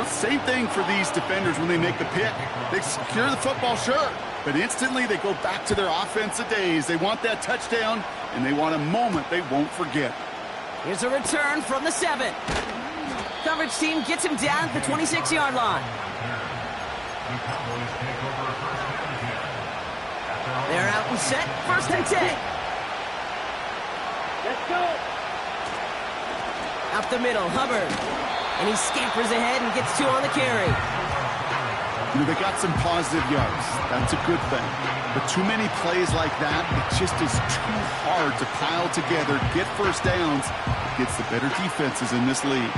Same thing for these defenders when they make the pick. They secure the football, sure, but instantly they go back to their offensive days. They want that touchdown, and they want a moment they won't forget. Here's a return from the 7. Coverage team gets him down at the 26-yard line. They're out and set. First and 10. Let's go. Up the middle, Hubbard. And he scampers ahead and gets 2 on the carry. You know, they got some positive yards. That's a good thing. But too many plays like that, it just is too hard to pile together, get first downs against the better defenses in this league.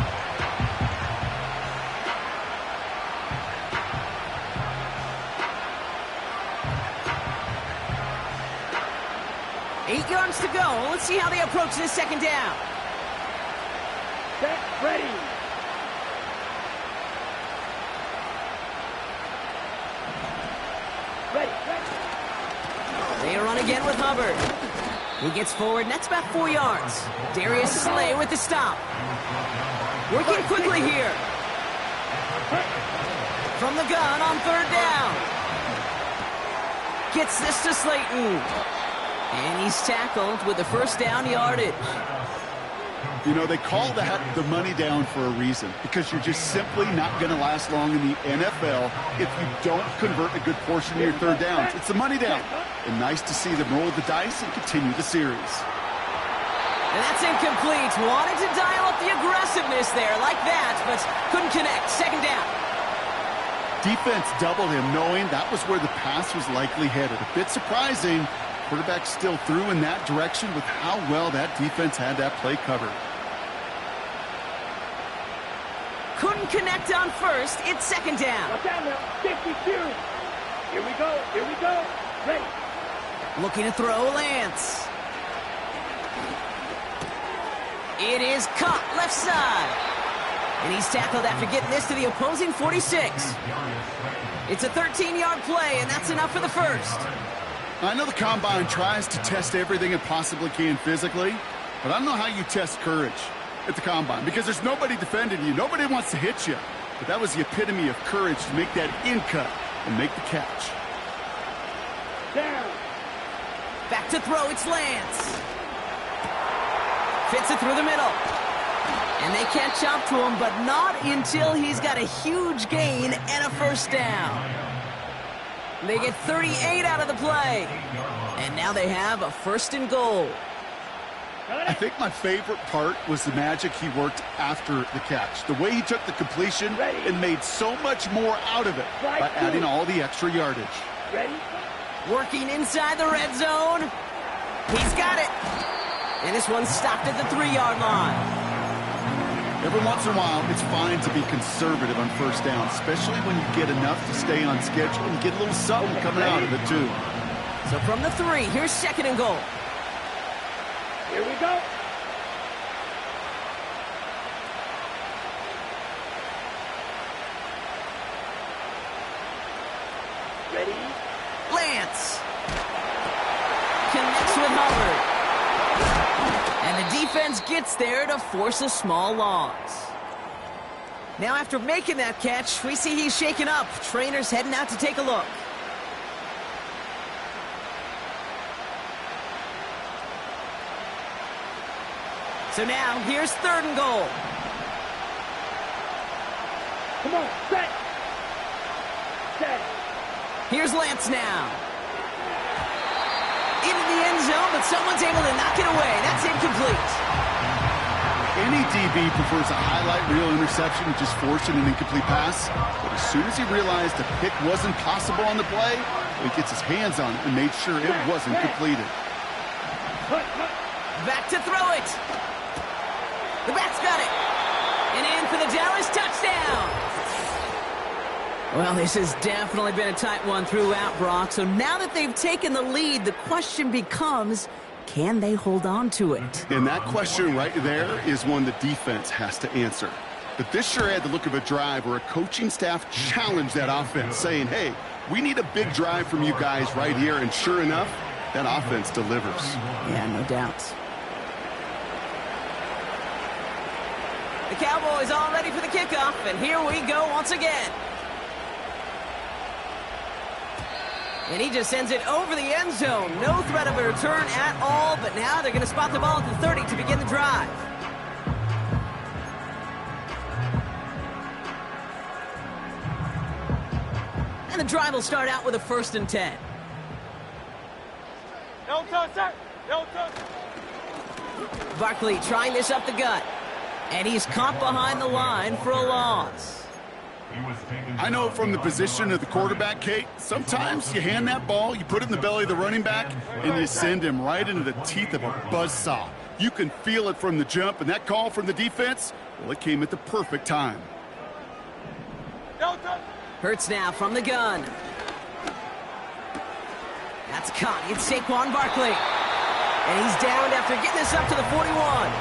Eight yards to go. Let's see how they approach this second down. Set, ready. Ready. They run again with Hubbard. He gets forward, and that's about 4 yards. Darius Slay with the stop. Working quickly here. From the gun on third down. Gets this to Slayton. And he's tackled with the first down yardage. You know, they call that the money down for a reason, because you're just simply not going to last long in the NFL if you don't convert a good portion of your third downs. It's the money down. And nice to see them roll the dice and continue the series. And that's incomplete. Wanted to dial up the aggressiveness there like that, but couldn't connect. Second down. Defense doubled him, knowing that was where the pass was likely headed. A bit surprising. Quarterback still threw in that direction with how well that defense had that play covered. Couldn't connect on first. It's second down. Watch out now. 50 series. Here we go. Here we go. Ready. Looking to throw Lance. It is caught left side. And he's tackled after getting this to the opposing 46. It's a 13-yard play, and that's enough for the first. I know the Combine tries to test everything it possibly can physically, but I don't know how you test courage at the Combine, because there's nobody defending you. Nobody wants to hit you. But that was the epitome of courage to make that in cut and make the catch. Down. Back to throw, it's Lance. Fits it through the middle. And they catch up to him, but not until he's got a huge gain and a first down. They get 38 out of the play. And now they have a first and goal. I think my favorite part was the magic he worked after the catch. The way he took the completion and made so much more out of it by adding all the extra yardage. Ready. Working inside the red zone. He's got it. And this one's stopped at the 3-yard line. Every once in a while, it's fine to be conservative on first down, especially when you get enough to stay on schedule and get a little something coming out of it, too. So from the 3, here's second and goal. Here we go. Ready. Lance. Connects with Hubbard. And the defense gets there to force a small loss. Now after making that catch, we see he's shaken up. Trainer's heading out to take a look. So now, here's third and goal. Come on, set. Set. Here's Lance now. Into the end zone, but someone's able to knock it away. That's incomplete. Any DB prefers a highlight reel interception to just forcing an incomplete pass. But as soon as he realized the pick wasn't possible on the play, he gets his hands on it and made sure it wasn't completed. Back to throw it. The back's got it. And in for the Dallas touchdown. Well, this has definitely been a tight one throughout, Brock. So now that they've taken the lead, the question becomes, can they hold on to it? And that question right there is one the defense has to answer. But this sure had the look of a drive where a coaching staff challenged that offense, saying, hey, we need a big drive from you guys right here. And sure enough, that offense delivers. Yeah, no doubt. The Cowboys all ready for the kickoff, and here we go once again. And he just sends it over the end zone. No threat of a return at all, but now they're going to spot the ball at the 30 to begin the drive. And the drive will start out with a 1st and 10. No touch, sir. No touch. Barkley trying this up the gut. And he's caught behind the line for a loss. I know from the position of the quarterback, Kate, sometimes you hand that ball, you put it in the belly of the running back, and you send him right into the teeth of a buzzsaw. You can feel it from the jump, and that call from the defense, well, it came at the perfect time. Hurts now from the gun. That's caught. It's Saquon Barkley. And he's downed after getting this up to the 41.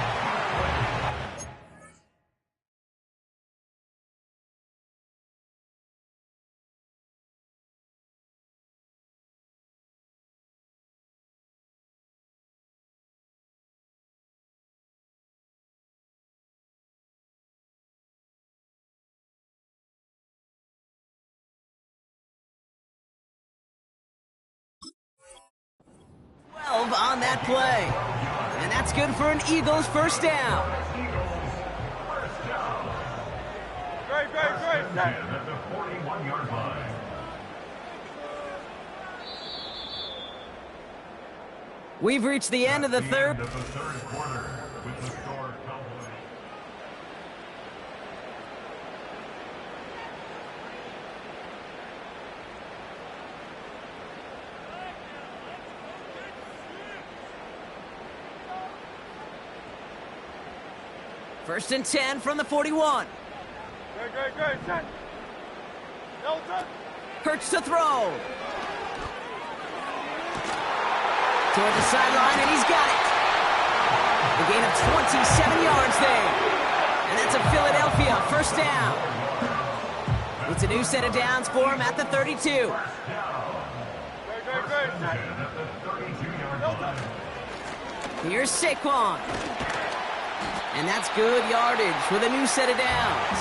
On that play. And that's good for an Eagles first down. Great. At the 41-yard line. We've reached the end of the third. End of the third quarter with the score tumbling. First and 10 from the 41. Great. Set. No touch. Hurts to throw. Toward the sideline, and he's got it. A gain of 27 yards there. And that's a Philadelphia first down. It's a new set of downs for him at the 32. Great. Here's Saquon. And that's good yardage with a new set of downs.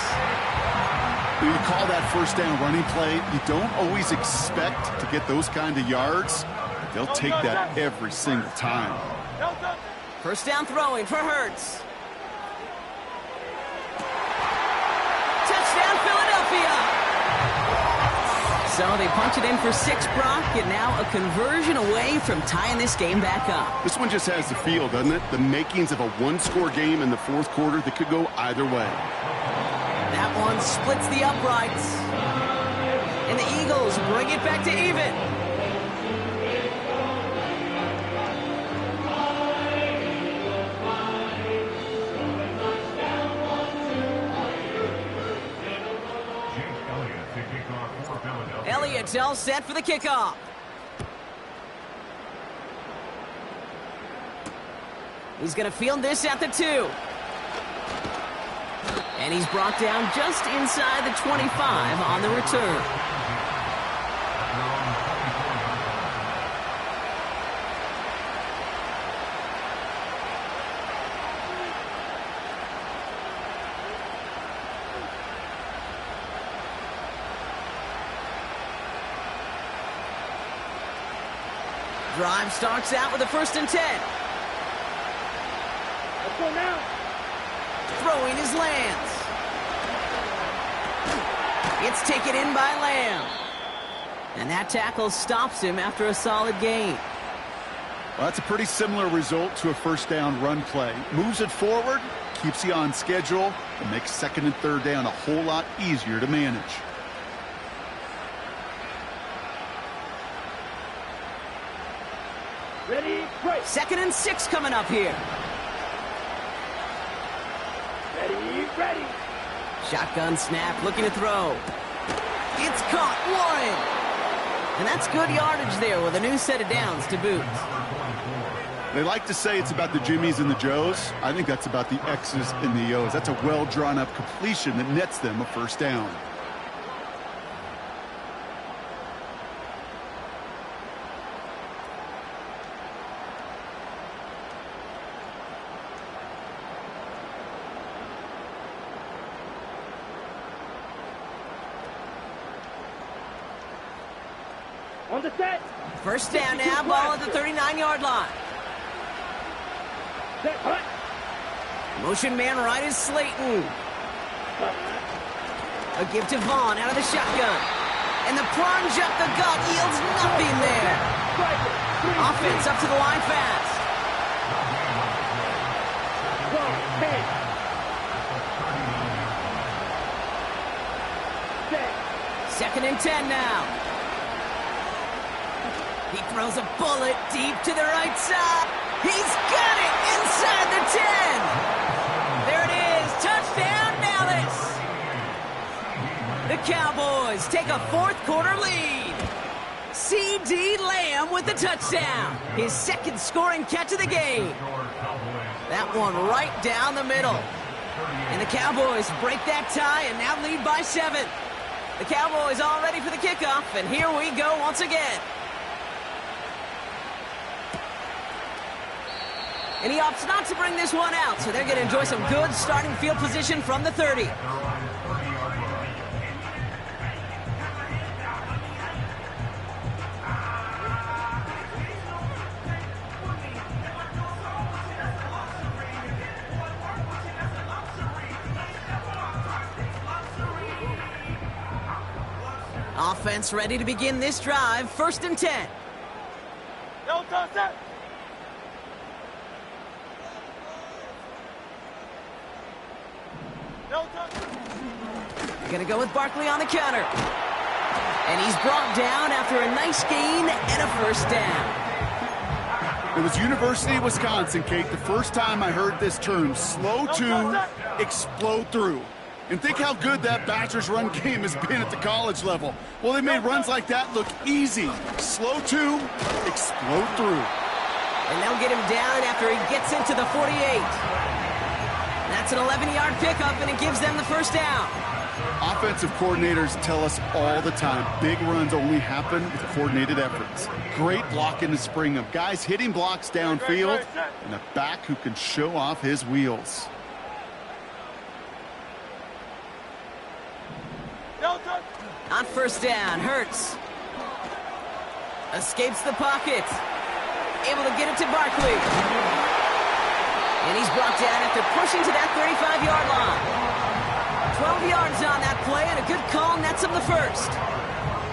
When you call that first down running play, you don't always expect to get those kind of yards. They'll take that every single time. First down throwing for Hurts. Touchdown, Philadelphia! So they punch it in for 6, Brock, and now a conversion away from tying this game back up. This one just has the feel, doesn't it? The makings of a one-score game in the fourth quarter that could go either way. That one splits the uprights. And the Eagles bring it back to even. Elliott's all set for the kickoff. He's going to field this at the 2. And he's brought down just inside the 25 on the return. Drive starts out with a 1st and 10. Let's go now. Throwing his Lance. It's taken in by Lamb. And that tackle stops him after a solid gain. Well, that's a pretty similar result to a first down run play. Moves it forward, keeps you on schedule, and makes 2nd and 3rd down a whole lot easier to manage. Ready, break. 2nd and 6 coming up here. Ready. Shotgun snap, looking to throw. It's caught, Warren. And that's good yardage there with a new set of downs to boot. They like to say it's about the Jimmies and the Joes. I think that's about the X's and the O's. That's a well-drawn-up completion that nets them a first down. On the set. First down now, ball at the 39-yard line. Set. Hut. Motion man right is Slayton. A give to Vaughn out of the shotgun. And the plunge up the gut yields nothing there. Offense up to the line fast. 2nd and 10 now. He throws a bullet deep to the right side. He's got it inside the 10. There it is. Touchdown, Dallas. The Cowboys take a fourth-quarter lead. C.D. Lamb with the touchdown. His second scoring catch of the game. That one right down the middle. And the Cowboys break that tie and now lead by 7. The Cowboys all ready for the kickoff, and here we go once again. And he opts not to bring this one out, so they're going to enjoy some good starting field position from the 30. Offense ready to begin this drive. 1st and 10. No touchdown. No touchdown. They're going to go with Barkley on the counter. And he's brought down after a nice gain and a first down. It was University of Wisconsin, Kate, the first time I heard this term, slow to explode through. And think how good that Badgers run game has been at the college level. Well, they made runs like that look easy. Slow to explode through. And they'll get him down after he gets into the 48. That's an 11-yard pickup, and it gives them the first down. Offensive coordinators tell us all the time, big runs only happen with coordinated efforts. Great blocking to spring them. Guys hitting blocks downfield, and a back who can show off his wheels. On first down, Hurts escapes the pocket. Able to get it to Barkley. And he's brought down after pushing to that 35-yard line. 12 yards on that play, and a good call nets him the first.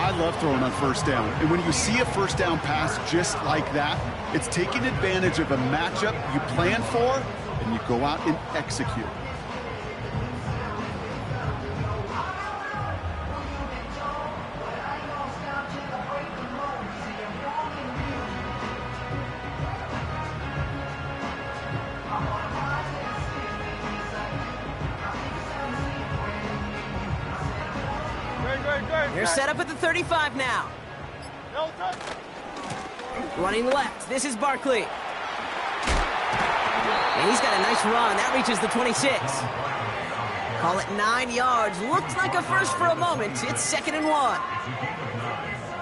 I love throwing on first down. And when you see a first down pass just like that, it's taking advantage of a matchup you plan for, and you go out and execute. They're set up at the 35 now. Running left, this is Barkley. And he's got a nice run. That reaches the 26. Call it 9 yards. Looked like a first for a moment. It's 2nd and 1.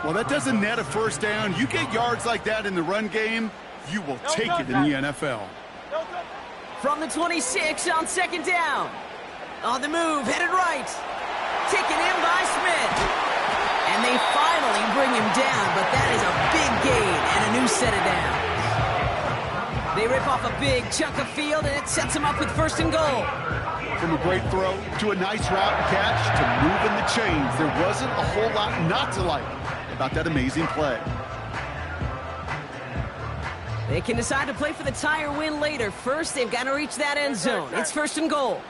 Well, that doesn't net a first down. You get yards like that in the run game, you will take it in the NFL. From the 26 on 2nd down. On the move, headed right. Taken in by Smith. And they finally bring him down, but that is a big gain and a new set of downs. They rip off a big chunk of field, and it sets them up with 1st and goal. From a great throw to a nice route and catch to moving the chains, there wasn't a whole lot not to like about that amazing play. They can decide to play for the tie or win later. First, they've got to reach that end zone. It's 1st and goal.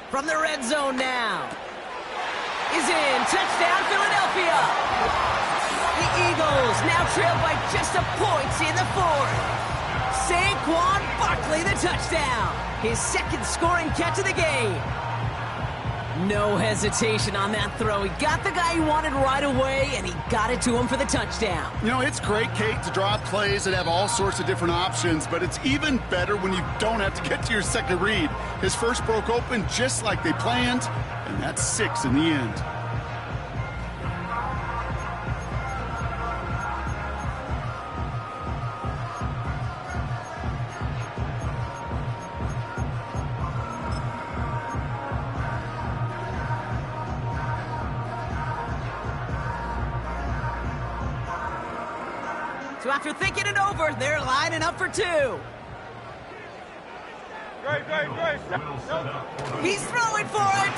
From the red zone now. Is in. Touchdown, Philadelphia. The Eagles now trail by just a point in the 4th. Saquon Barkley, the touchdown. His 2nd scoring catch of the game. No hesitation on that throw. He got the guy he wanted right away, and he got it to him for the touchdown. You know, it's great, Kate, to draw plays that have all sorts of different options, but it's even better when you don't have to get to your second read. His first broke open just like they planned, and that's 6 in the end. So after thinking it over, they're lining up for two. Great. He's throwing for it.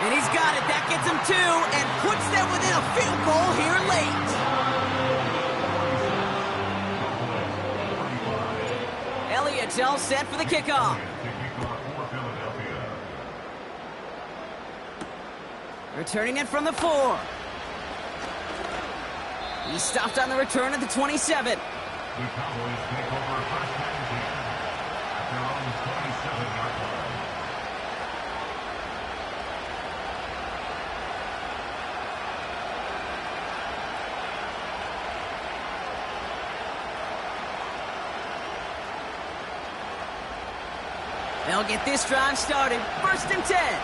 And he's got it. That gets him two and puts them within a field goal here late. Elliott's all set for the kickoff. Returning it from the 4. He stopped on the return at the 27. The Cowboys take over first and 10 at their own 27-yard line. They'll get this drive started. First and 10.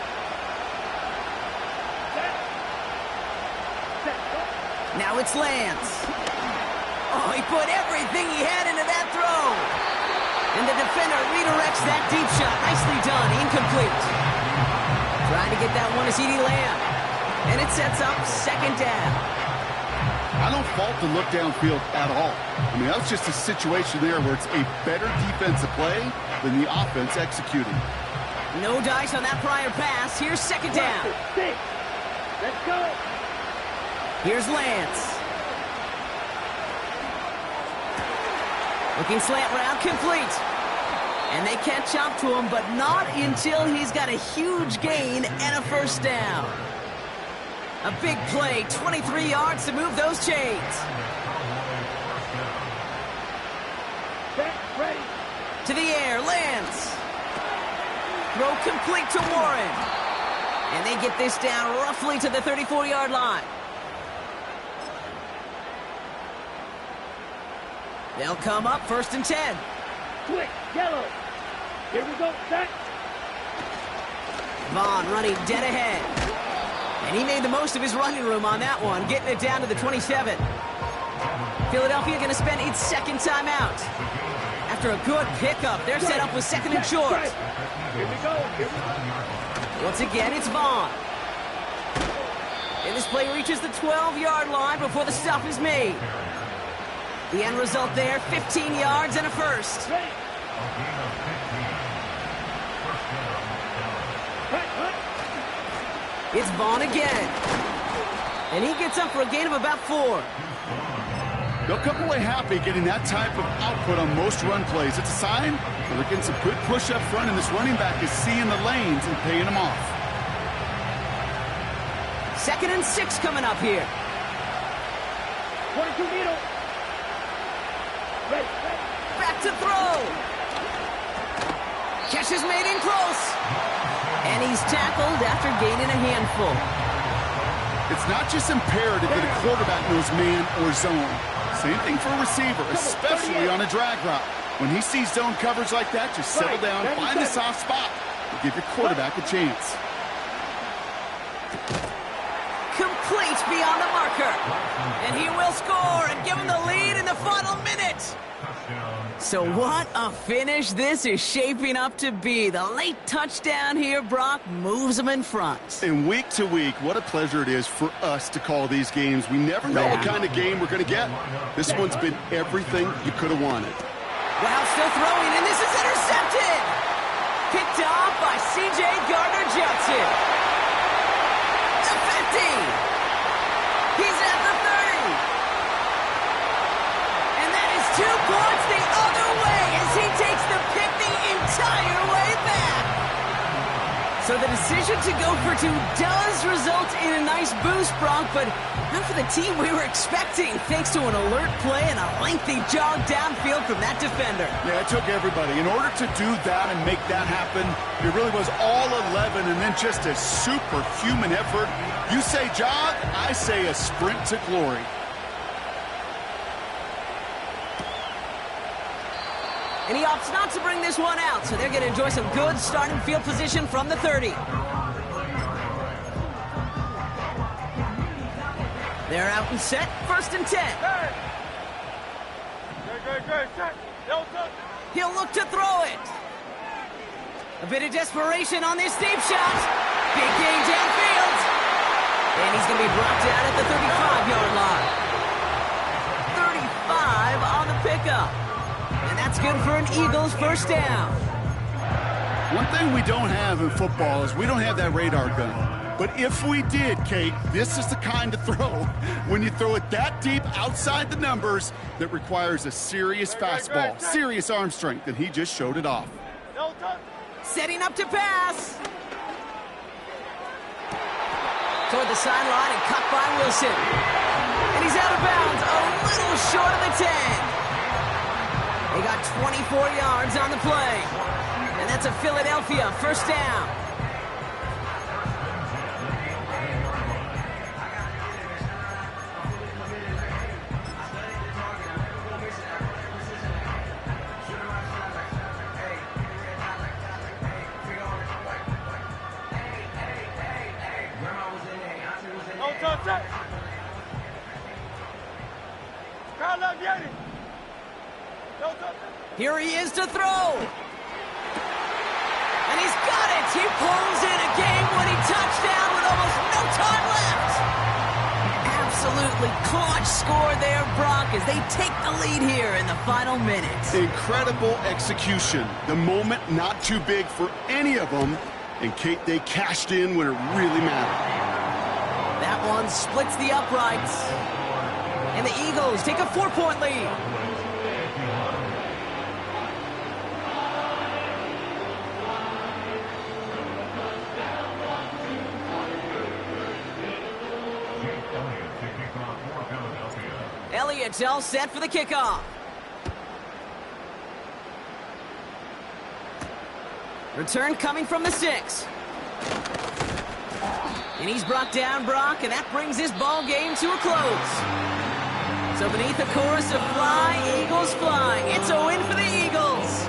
Now it's Lance. Oh, he put everything he had into that throw. And the defender redirects that deep shot. Nicely done. Incomplete. Trying to get that one to CeeDee Lamb. And it sets up second down. I don't fault the look downfield at all. I mean, that's just a situation there where it's a better defensive play than the offense executing. No dice on that prior pass. Here's second down. Let's go. Here's Lance. Looking slant route, complete. And they catch up to him, but not until he's got a huge gain and a first down. A big play, 23 yards to move those chains. Set, ready. To the air, Lance. Throw complete to Warren. And they get this down roughly to the 34-yard line. They'll come up first and 10. Quick, yellow. Here we go, set. Vaughn running dead ahead. And he made the most of his running room on that one, getting it down to the 27. Philadelphia going to spend its second timeout. After a good pickup, they're set up with second and short. Here we go. Once again, it's Vaughn. And this play reaches the 12-yard line before the stop is made. The end result there, 15 yards and a first. Ready. It's Vaughn again. And he gets up for a gain of about 4. They'll come away happy getting that type of output on most run plays. It's a sign that they're getting some good push up front, and this running back is seeing the lanes and paying them off. Second and 6 coming up here. 22 meter. Ready. Back to throw. Catch is made in close. And he's tackled after gaining a handful. It's not just imperative that a quarterback knows man or zone. Same thing for a receiver, especially on a drag route. When he sees zone coverage like that, just settle down, find the soft spot, and give your quarterback a chance. Complete beyond the marker. And he will score and give him the lead in the final minute. So what a finish this is shaping up to be. The late touchdown here, Brock, moves them in front. And week to week, what a pleasure it is for us to call these games. We never know what kind of game we're going to get. This one's been everything you could have wanted. Wow, still throwing, and this is intercepted. Picked off by C.J. Gardner-Johnson. The 50. He's at the 30. And that is 2 points the other way as he takes the pick the entire way back. So the decision to go for 2 does result in a nice boost, Brock, but not for the team we were expecting, thanks to an alert play and a lengthy jog downfield from that defender. Yeah, it took everybody. In order to do that and make that happen, it really was all 11 and then just a superhuman effort. You say jog, I say a sprint to glory. And he opts not to bring this one out, so they're going to enjoy some good starting field position from the 30. They're out and set, first and 10. He'll look to throw it. A bit of desperation on this deep shot. Big gain downfield. And he's going to be brought down at the 35-yard line. 35 pickup. And that's good for an Eagles first down. One thing we don't have in football is we don't have that radar gun. But if we did, Kate, this is the kind of throw, when you throw it that deep outside the numbers, that requires a serious fastball, serious arm strength, and he just showed it off. Setting up to pass. Toward the sideline and cut by Wilson. And he's out of bounds, a little short of the 10. They got 24 yards on the play. And that's a Philadelphia first down. Here he is to throw. And he's got it. He pulls in a game-winning touchdown with almost no time left. Absolutely clutch score there, Brock, as they take the lead here in the final minutes. Incredible execution. The moment not too big for any of them. And, Kate, they cashed in when it really mattered. That one splits the uprights. And the Eagles take a 4-point lead. Elliott's all set for the kickoff. Return coming from the 6. And he's brought down, Brock, and that brings this ball game to a close. So beneath the chorus of Fly, Eagles Fly, it's a win for the Eagles.